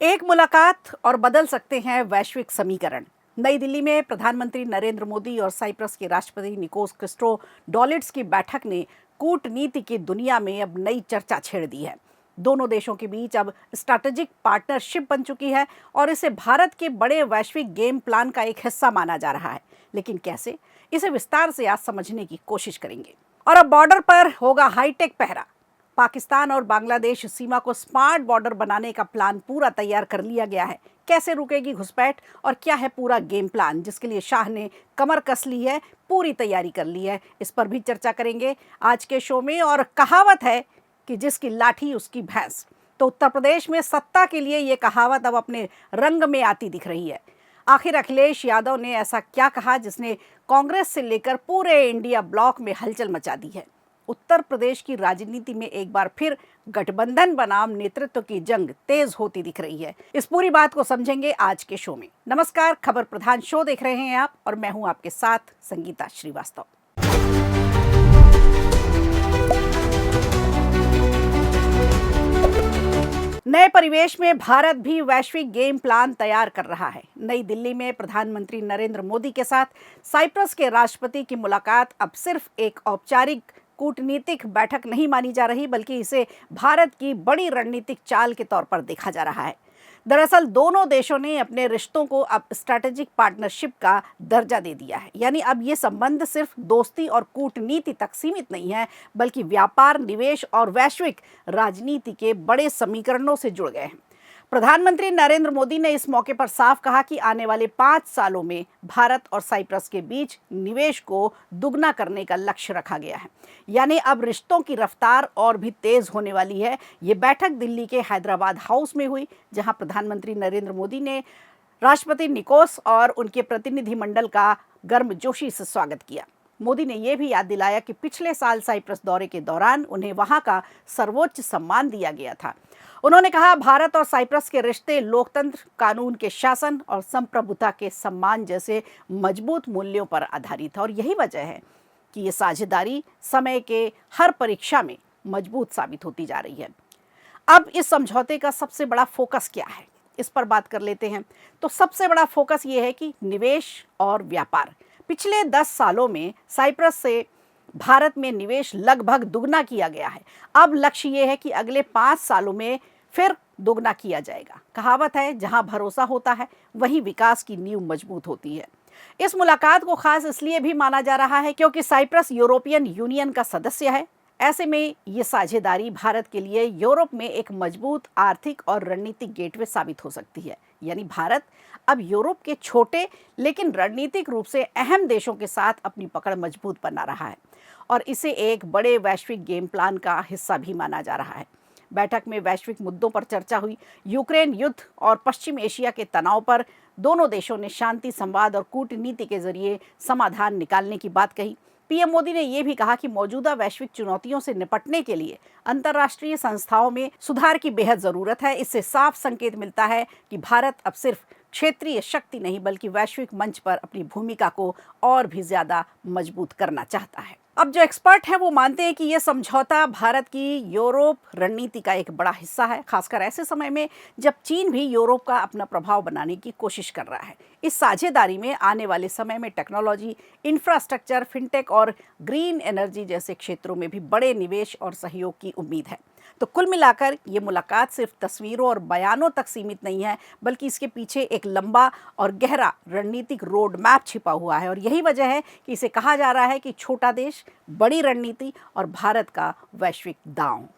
एक मुलाकात और बदल सकते हैं वैश्विक समीकरण। नई दिल्ली में प्रधानमंत्री नरेंद्र मोदी और साइप्रस के राष्ट्रपति निकोस क्रिस्टोडोलिड्स की बैठक ने कूटनीति की दुनिया में अब नई चर्चा छेड़ दी है। दोनों देशों के बीच अब स्ट्रैटेजिक पार्टनरशिप बन चुकी है और इसे भारत के बड़े वैश्विक गेम प्लान का एक हिस्सा माना जा रहा है। लेकिन कैसे, इसे विस्तार से आज समझने की कोशिश करेंगे। और अब बॉर्डर पर होगा हाईटेक पहरा। पाकिस्तान और बांग्लादेश सीमा को स्मार्ट बॉर्डर बनाने का प्लान पूरा तैयार कर लिया गया है। कैसे रुकेगी घुसपैठ और क्या है पूरा गेम प्लान जिसके लिए शाह ने कमर कस ली है, पूरी तैयारी कर ली है, इस पर भी चर्चा करेंगे आज के शो में। और कहावत है कि जिसकी लाठी उसकी भैंस, तो उत्तर प्रदेश में सत्ता के लिए ये कहावत अब अपने रंग में आती दिख रही है। आखिर अखिलेश यादव ने ऐसा क्या कहा जिसने कांग्रेस से लेकर पूरे इंडिया ब्लॉक में हलचल मचा दी है। उत्तर प्रदेश की राजनीति में एक बार फिर गठबंधन बनाम नेतृत्व की जंग तेज होती दिख रही है। इस पूरी बात को समझेंगे आज के शो में। नमस्कार, खबर प्रधान शो देख रहे हैं आप और मैं हूं आपके साथ संगीता श्रीवास्तव। नए परिवेश में भारत भी वैश्विक गेम प्लान तैयार कर रहा है। नई दिल्ली में प्रधानमंत्री नरेंद्र मोदी के साथ साइप्रस के राष्ट्रपति की मुलाकात अब सिर्फ एक औपचारिक कूटनीतिक बैठक नहीं मानी जा रही, बल्कि इसे भारत की बड़ी रणनीतिक चाल के तौर पर देखा जा रहा है। दरअसल दोनों देशों ने अपने रिश्तों को अब स्ट्रैटेजिक पार्टनरशिप का दर्जा दे दिया है। यानी अब ये संबंध सिर्फ दोस्ती और कूटनीति तक सीमित नहीं है, बल्कि व्यापार, निवेश और वैश्विक राजनीति के बड़े समीकरणों से जुड़ गए हैं। प्रधानमंत्री नरेंद्र मोदी ने इस मौके पर साफ कहा कि आने वाले 5 सालों में भारत और साइप्रस के बीच निवेश को दुगना करने का लक्ष्य रखा गया है। यानी अब रिश्तों की रफ्तार और भी तेज होने वाली है। ये बैठक दिल्ली के हैदराबाद हाउस में हुई, जहां प्रधानमंत्री नरेंद्र मोदी ने राष्ट्रपति निकोस और उनके प्रतिनिधिमंडल का गर्मजोशी से स्वागत किया। मोदी ने यह भी याद दिलाया कि पिछले साल साइप्रस दौरे के दौरान उन्हें वहां का सर्वोच्च सम्मान दिया गया था। उन्होंने कहा, भारत और साइप्रस के रिश्ते लोकतंत्र, कानून के शासन और संप्रभुता के सम्मान जैसे मजबूत मूल्यों पर आधारित है। और यही वजह है कि ये साझेदारी समय के हर परीक्षा में मजबूत साबित होती जा रही है। अब इस समझौते का सबसे बड़ा फोकस क्या है, इस पर बात कर लेते हैं। तो सबसे बड़ा फोकस ये है कि निवेश और व्यापार। पिछले 10 सालों में साइप्रस से भारत में निवेश लगभग दुगना किया गया है। अब लक्ष्य ये है कि अगले 5 सालों में फिर दोगुना किया जाएगा। कहावत है, जहां भरोसा होता है वहीं विकास की नींव मजबूत होती है। इस मुलाकात को खास इसलिए भी माना जा रहा है क्योंकि साइप्रस यूरोपियन यूनियन का सदस्य है। ऐसे में ये साझेदारी भारत के लिए यूरोप में एक मजबूत आर्थिक और रणनीतिक गेटवे साबित हो सकती है। यानी भारत अब यूरोप के छोटे लेकिन रणनीतिक रूप से अहम देशों के साथ अपनी पकड़ मजबूत बना रहा है और इसे एक बड़े वैश्विक गेम प्लान का हिस्सा भी माना जा रहा है। बैठक में वैश्विक मुद्दों पर चर्चा हुई। यूक्रेन युद्ध और पश्चिम एशिया के तनाव पर दोनों देशों ने शांति, संवाद और कूटनीति के जरिए समाधान निकालने की बात कही। पीएम मोदी ने यह भी कहा कि मौजूदा वैश्विक चुनौतियों से निपटने के लिए अंतर्राष्ट्रीय संस्थाओं में सुधार की बेहद जरूरत है। इससे साफ संकेत मिलता है कि भारत अब सिर्फ क्षेत्रीय शक्ति नहीं बल्कि वैश्विक मंच पर अपनी भूमिका को और भी ज्यादा मजबूत करना चाहता है। अब जो एक्सपर्ट हैं वो मानते हैं कि यह समझौता भारत की यूरोप रणनीति का एक बड़ा हिस्सा है, खासकर ऐसे समय में जब चीन भी यूरोप का अपना प्रभाव बनाने की कोशिश कर रहा है। इस साझेदारी में आने वाले समय में टेक्नोलॉजी, इंफ्रास्ट्रक्चर, फिनटेक और ग्रीन एनर्जी जैसे क्षेत्रों में भी बड़े निवेश और सहयोग की उम्मीद है। तो कुल मिलाकर ये मुलाकात सिर्फ तस्वीरों और बयानों तक सीमित नहीं है, बल्कि इसके पीछे एक लंबा और गहरा रणनीतिक रोड मैप छिपा हुआ है। और यही वजह है कि इसे कहा जा रहा है कि छोटा देश, बड़ी रणनीति और भारत का वैश्विक दांव।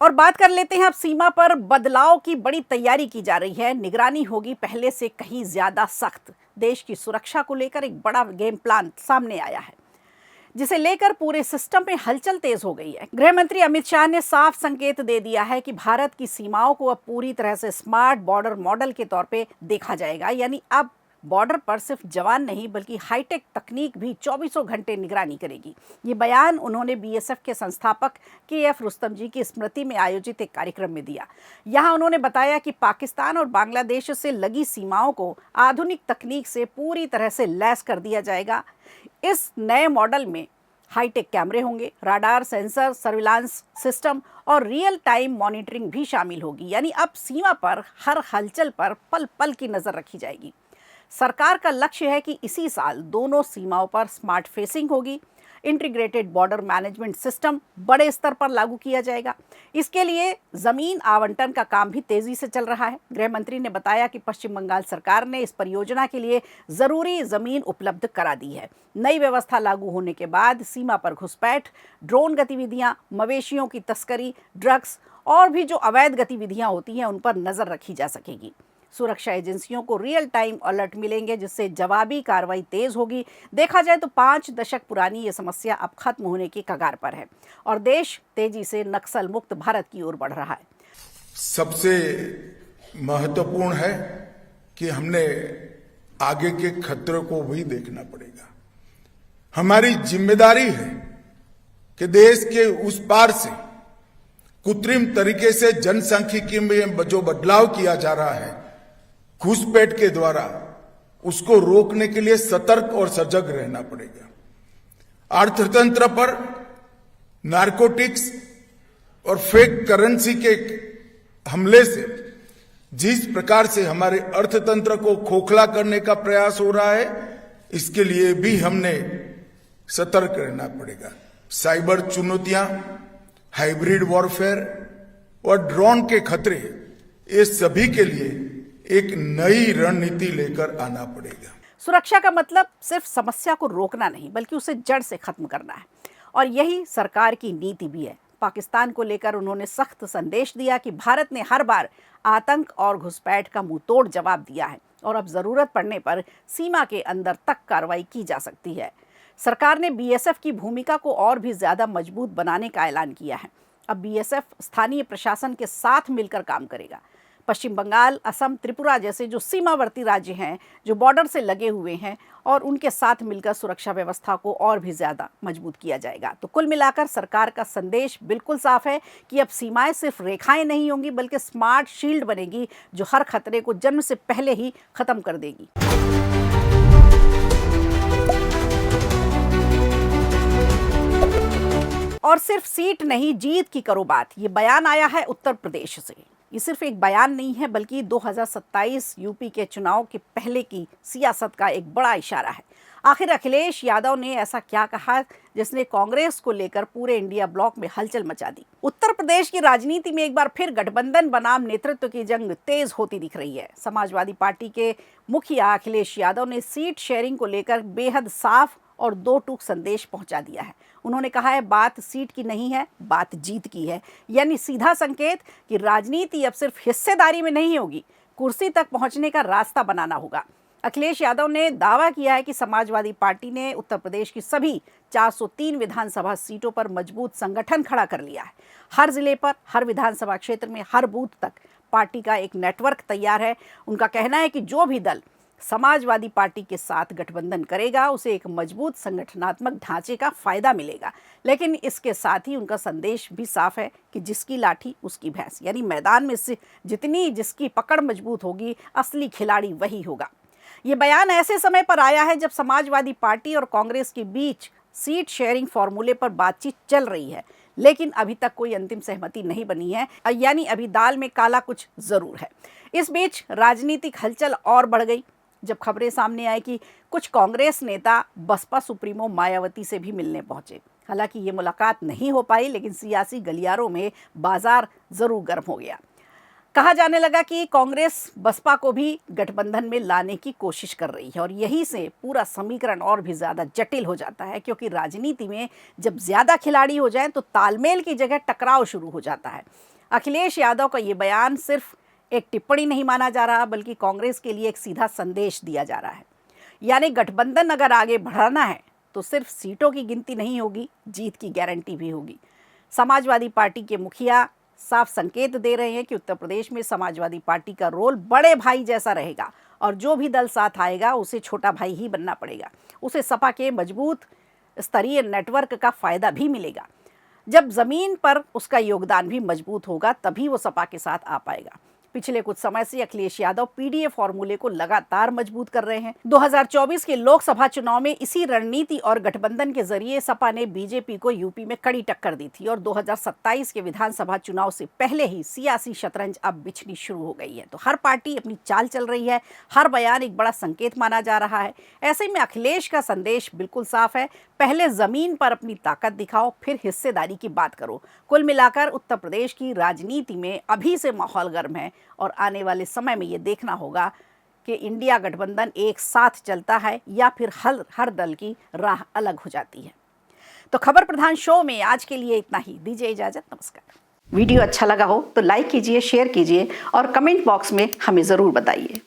और बात कर लेते हैं अब सीमा पर बदलाव की बड़ी तैयारी की जा रही है। निगरानी होगी पहले से कहीं ज्यादा सख्त। देश की सुरक्षा को लेकर एक बड़ा गेम प्लान सामने आया है, जिसे लेकर पूरे सिस्टम में हलचल तेज हो गई है। गृह मंत्री अमित शाह ने साफ संकेत दे दिया है कि भारत की सीमाओं को अब पूरी तरह से स्मार्ट बॉर्डर मॉडल के तौर पे देखा जाएगा। यानी अब बॉर्डर पर सिर्फ जवान नहीं बल्कि हाईटेक तकनीक भी 24 घंटे निगरानी करेगी। ये बयान उन्होंने बीएसएफ के संस्थापक केएफ रुस्तम जी की स्मृति में आयोजित एक कार्यक्रम में दिया। यहाँ उन्होंने बताया कि पाकिस्तान और बांग्लादेश से लगी सीमाओं को आधुनिक तकनीक से पूरी तरह से लैस कर दिया जाएगा। इस नए मॉडल में हाईटेक कैमरे होंगे, राडार, सेंसर, सर्विलांस सिस्टम और रियल टाइम मॉनिटरिंग भी शामिल होगी। यानी अब सीमा पर हर हलचल पर पल पल की नजर रखी जाएगी। सरकार का लक्ष्य है कि इसी साल दोनों सीमाओं पर स्मार्ट फेंसिंग होगी। इंटीग्रेटेड बॉर्डर मैनेजमेंट सिस्टम बड़े स्तर पर लागू किया जाएगा। इसके लिए जमीन आवंटन का काम भी तेजी से चल रहा है। गृह मंत्री ने बताया कि पश्चिम बंगाल सरकार ने इस परियोजना के लिए जरूरी जमीन उपलब्ध करा दी है। नई व्यवस्था लागू होने के बाद सीमा पर घुसपैठ, ड्रोन गतिविधियां, मवेशियों की तस्करी, ड्रग्स और भी जो अवैध गतिविधियां होती हैं उन पर नजर रखी जा सकेगी। सुरक्षा एजेंसियों को रियल टाइम अलर्ट मिलेंगे, जिससे जवाबी कार्रवाई तेज होगी। देखा जाए तो 5 दशक पुरानी ये समस्या अब खत्म होने की कगार पर है और देश तेजी से नक्सल मुक्त भारत की ओर बढ़ रहा है। सबसे महत्वपूर्ण है कि हमने आगे के खतरों को भी देखना पड़ेगा। हमारी जिम्मेदारी है कि देश के उस पार से कृत्रिम तरीके से जनसांख्यिकी में जो बदलाव किया जा रहा है घुसपैठ के द्वारा, उसको रोकने के लिए सतर्क और सजग रहना पड़ेगा। अर्थतंत्र पर नारकोटिक्स और फेक करेंसी के हमले से जिस प्रकार से हमारे अर्थतंत्र को खोखला करने का प्रयास हो रहा है, इसके लिए भी हमने सतर्क रहना पड़ेगा। साइबर चुनौतियां, हाइब्रिड वॉरफेयर और ड्रोन के खतरे, ये सभी के लिए एक नई रणनीति लेकर आना पड़ेगा। सुरक्षा का मतलब सिर्फ समस्या को रोकना नहीं, बल्कि उसे जड़ से खत्म करना है और यही सरकार की नीति भी है। पाकिस्तान को लेकर उन्होंने सख्त संदेश दिया कि भारत ने हर बार आतंक और घुसपैठ का मुंहतोड़ जवाब दिया है और अब जरूरत पड़ने पर सीमा के अंदर तक कार्रवाई की जा सकती है। सरकार ने बीएसएफ की भूमिका को और भी ज्यादा मजबूत बनाने का ऐलान किया है। अब बीएसएफ स्थानीय प्रशासन के साथ मिलकर काम करेगा। पश्चिम बंगाल, असम, त्रिपुरा जैसे जो सीमावर्ती राज्य हैं, जो बॉर्डर से लगे हुए हैं, और उनके साथ मिलकर सुरक्षा व्यवस्था को और भी ज़्यादा मजबूत किया जाएगा। तो कुल मिलाकर सरकार का संदेश बिल्कुल साफ है कि अब सीमाएं सिर्फ रेखाएं नहीं होंगी, बल्कि स्मार्ट शील्ड बनेगी जो हर खतरे को जन्म से पहले ही खत्म कर देगी। और सिर्फ सीट नहीं, जीत की करो बात, ये बयान आया है उत्तर प्रदेश से। ये सिर्फ एक बयान नहीं है, बल्कि 2027 यूपी के चुनाव के पहले की सियासत का एक बड़ा इशारा है। आखिर अखिलेश यादव ने ऐसा क्या कहा जिसने कांग्रेस को लेकर पूरे इंडिया ब्लॉक में हलचल मचा दी? उत्तर प्रदेश की राजनीति में एक बार फिर गठबंधन बनाम नेतृत्व की जंग तेज होती दिख रही है। समाजवादी पार्टी के मुखिया अखिलेश यादव ने सीट शेयरिंग को लेकर बेहद साफ और दो टूक संदेश पहुंचा दिया है। उन्होंने कहा है, बात सीट की नहीं है, बात जीत की है। यानी सीधा संकेत कि राजनीति अब सिर्फ हिस्सेदारी में नहीं होगी, कुर्सी तक पहुंचने का रास्ता बनाना होगा। अखिलेश यादव ने दावा किया है कि समाजवादी पार्टी ने उत्तर प्रदेश की सभी 403 विधानसभा सीटों पर मजबूत संगठन खड़ा कर लिया है। हर जिले पर, हर विधानसभा क्षेत्र में, हर बूथ तक पार्टी का एक नेटवर्क तैयार है। उनका कहना है कि जो भी दल समाजवादी पार्टी के साथ गठबंधन करेगा, उसे एक मजबूत संगठनात्मक ढांचे का फायदा मिलेगा। लेकिन इसके साथ ही उनका संदेश भी साफ है कि जिसकी लाठी उसकी भैंस, यानी मैदान में से जितनी जिसकी पकड़ मजबूत होगी, असली खिलाड़ी वही होगा। ये बयान ऐसे समय पर आया है जब समाजवादी पार्टी और कांग्रेस के बीच सीट शेयरिंग फॉर्मूले पर बातचीत चल रही है, लेकिन अभी तक कोई अंतिम सहमति नहीं बनी है। यानी अभी दाल में काला कुछ जरूर है। इस बीच राजनीतिक हलचल और बढ़ गई जब खबरें सामने आई कि कुछ कांग्रेस नेता बसपा सुप्रीमो मायावती से भी मिलने पहुंचे। हालांकि ये मुलाकात नहीं हो पाई, लेकिन सियासी गलियारों में बाजार जरूर गर्म हो गया। कहा जाने लगा कि कांग्रेस बसपा को भी गठबंधन में लाने की कोशिश कर रही है और यहीं से पूरा समीकरण और भी ज्यादा जटिल हो जाता है, क्योंकि राजनीति में जब ज्यादा खिलाड़ी हो जाएं तो तालमेल की जगह टकराव शुरू हो जाता है। अखिलेश यादव का ये बयान सिर्फ एक टिप्पणी नहीं माना जा रहा, बल्कि कांग्रेस के लिए एक सीधा संदेश दिया जा रहा है। यानी गठबंधन अगर आगे बढ़ाना है तो सिर्फ सीटों की गिनती नहीं होगी, जीत की गारंटी भी होगी। समाजवादी पार्टी के मुखिया साफ संकेत दे रहे हैं कि उत्तर प्रदेश में समाजवादी पार्टी का रोल बड़े भाई जैसा रहेगा और जो भी दल साथ आएगा उसे छोटा भाई ही बनना पड़ेगा। उसे सपा के मजबूत स्तरीय नेटवर्क का फायदा भी मिलेगा। जब जमीन पर उसका योगदान भी मजबूत होगा, तभी वो सपा के साथ आ पाएगा। पिछले कुछ समय से अखिलेश यादव पीडीए फॉर्मूले को लगातार मजबूत कर रहे हैं। 2024 के लोकसभा चुनाव में इसी रणनीति और गठबंधन के जरिए सपा ने बीजेपी को यूपी में कड़ी टक्कर दी थी और 2027 के विधानसभा चुनाव से पहले ही सियासी शतरंज अब बिछनी शुरू हो गई है। तो हर पार्टी अपनी चाल चल रही है, हर बयान एक बड़ा संकेत माना जा रहा है। ऐसे में अखिलेश का संदेश बिल्कुल साफ है, पहले जमीन पर अपनी ताकत दिखाओ, फिर हिस्सेदारी की बात करो। कुल मिलाकर उत्तर प्रदेश की राजनीति में अभी से माहौल गर्म है और आने वाले समय में ये देखना होगा कि इंडिया गठबंधन एक साथ चलता है या फिर हर दल की राह अलग हो जाती है। तो खबर प्रधान शो में आज के लिए इतना ही। दीजिए इजाजत, नमस्कार। वीडियो अच्छा लगा हो तो लाइक कीजिए, शेयर कीजिए और कमेंट बॉक्स में हमें ज़रूर बताइए।